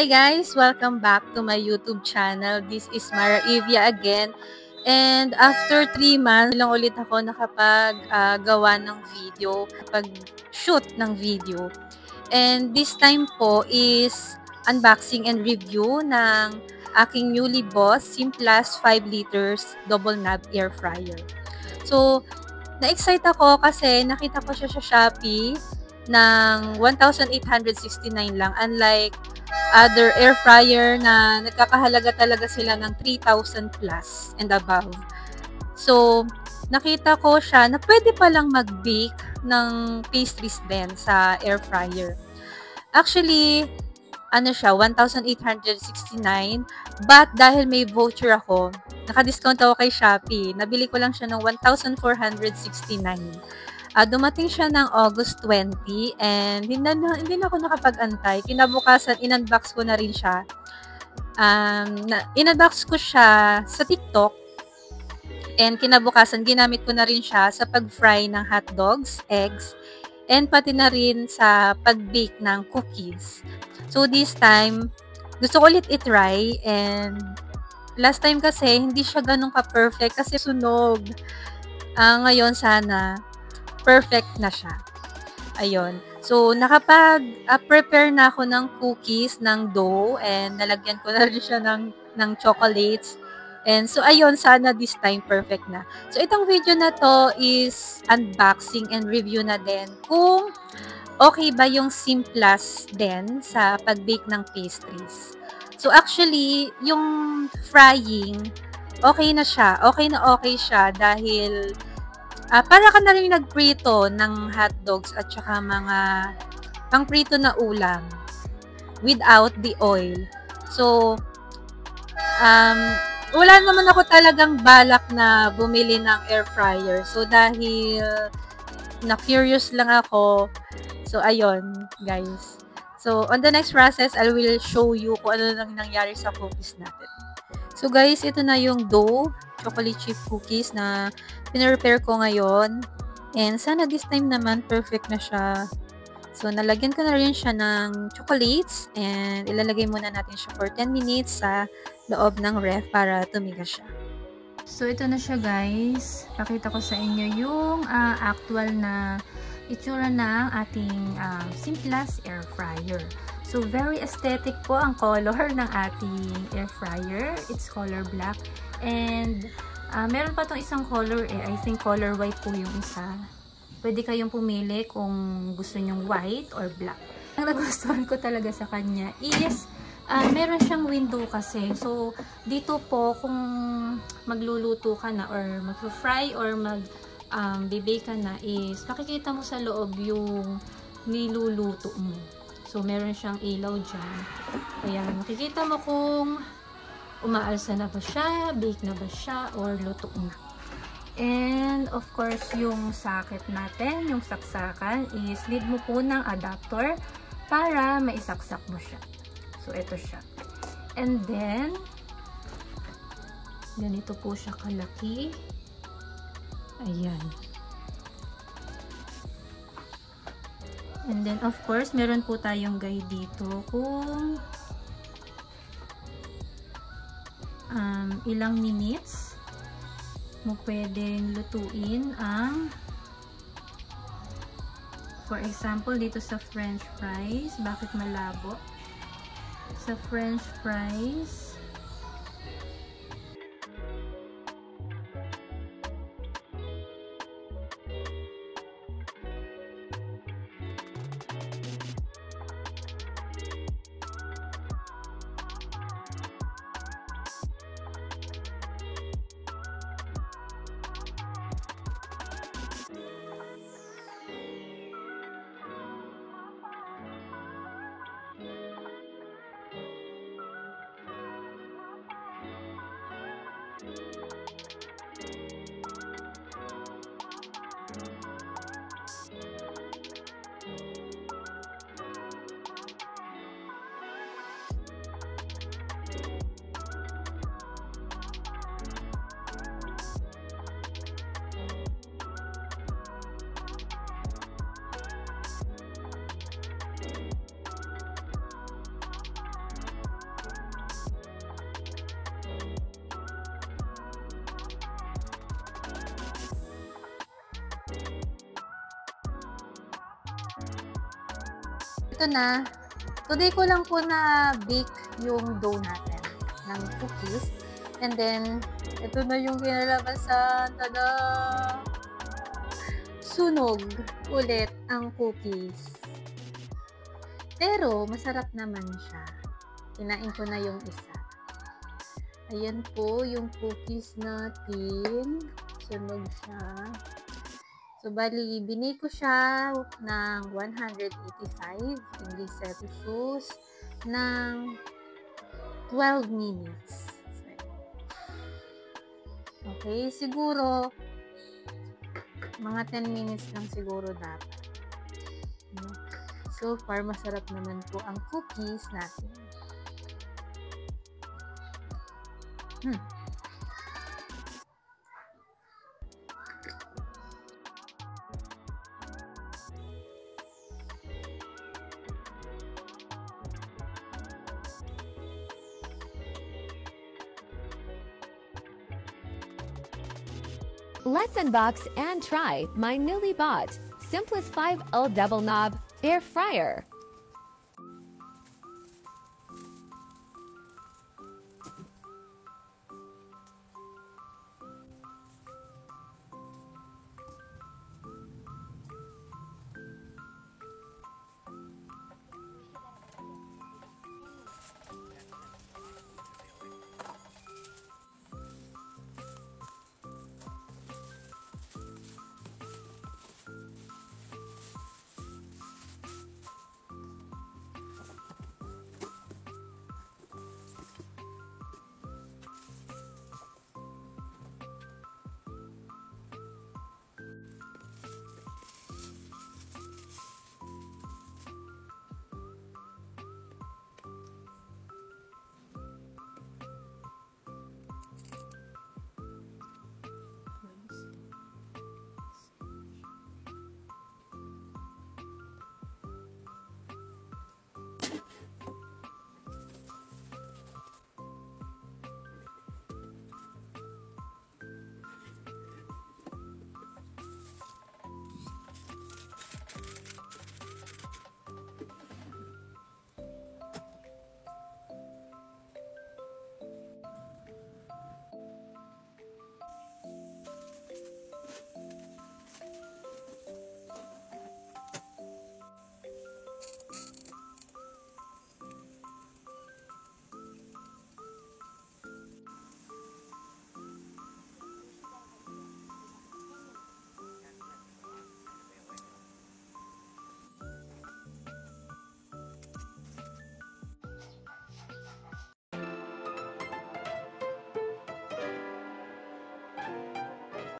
Hi guys! Welcome back to my YouTube channel. This is Mara Evia again. And after 3 months, lang ulit ako nakapag-gawa ng video, pag-shoot ng video. And this time po is unboxing and review ng aking newly bought Simplas 5 liters double knob air fryer. So, na-excite ako kasi nakita ko siya sa Shopee ng 1,869 lang. Unlike other air fryer na nagkakahalaga talaga sila ng 3,000 plus and above. So, nakita ko siya na pwede palang mag-bake ng pastries din sa air fryer. Actually, ano siya, 1,869. But dahil may voucher ako, naka-discount ako kay Shopee. Nabili ko lang siya ng 1,469. Dumating siya ng August 20 and hindi na ako nakapag-antay. Kinabukasan, in-unbox ko na rin siya. In-unbox ko siya sa TikTok and kinabukasan, ginamit ko na rin siya sa pag-fry ng hotdogs, eggs, and pati na rin sa pag-bake ng cookies. So, this time, gusto ko ulit i-try and last time kasi, hindi siya ganun ka-perfect kasi sunog. Ngayon, sana, perfect na siya. Ayun. So, nakapag-prepare na ako ng cookies, ng dough, and nalagyan ko na rin siya ng chocolates. And so, ayun, sana this time perfect na. So, itong video na to is unboxing and review na din kung okay ba yung Simplas din sa pag-bake ng pastries. So, actually, yung frying, okay na siya. Okay siya dahil para ka na rin nagprito ng hotdogs at saka mga pangprito na ulam without the oil. So, wala naman ako talagang balak na bumili ng air fryer. So, dahil na-curious lang ako, so, ayun, guys. So, on the next process, I will show you kung ano lang nangyari sa cookies natin. So, guys, ito na yung dough, chocolate chip cookies na pinrepare ko ngayon. And sana this time naman, perfect na siya. So, nalagyan ko na rin siya ng chocolates. And ilalagay muna natin siya for 10 minutes sa loob ng ref para tumigas siya. So, ito na siya guys. Pakita ko sa inyo yung actual na itsura ng ating Simplas air fryer. So, very aesthetic po ang color ng ating air fryer. It's color black. And, meron pa tong isang color I think color white po yung isa. Pwede kayong pumili kung gusto nyong white or black. Ang nagustuhan ko talaga sa kanya is, meron siyang window kasi. So, dito po, kung magluluto ka na or mag-fry or bibake ka na is, makikita mo sa loob yung niluluto mo. So, meron siyang ilaw dyan. Kaya, makikita mo kung umaalsa na ba siya, bake na ba siya, or luto na. And, of course, yung socket natin, yung saksakan, is need mo po ng adapter para maisaksak mo siya. So, ito siya. And then, ganito po siya kalaki. Ayan. And then, of course, meron po tayong guide dito kung ilang minutes mo pwedeng lutuin ang, for example, dito sa French fries. Bakit malabo? Sa French fries, Ito na. Today ko lang po na bake yung dough natin ng cookies. And then, ito na yung kinalabasan. Tada! Sunog ulit ang cookies. Pero, masarap naman siya. Kinain ko na yung isa. Ayan po yung cookies natin. Sunog siya. So, bali, binake ko siya ng 185 degrees Celsius ng 12 minutes. Okay, siguro, mga 10 minutes lang siguro dapat. So far, masarap naman po ang cookies natin. Let's unbox and try my newly bought Simplest 5L Double Knob Air Fryer.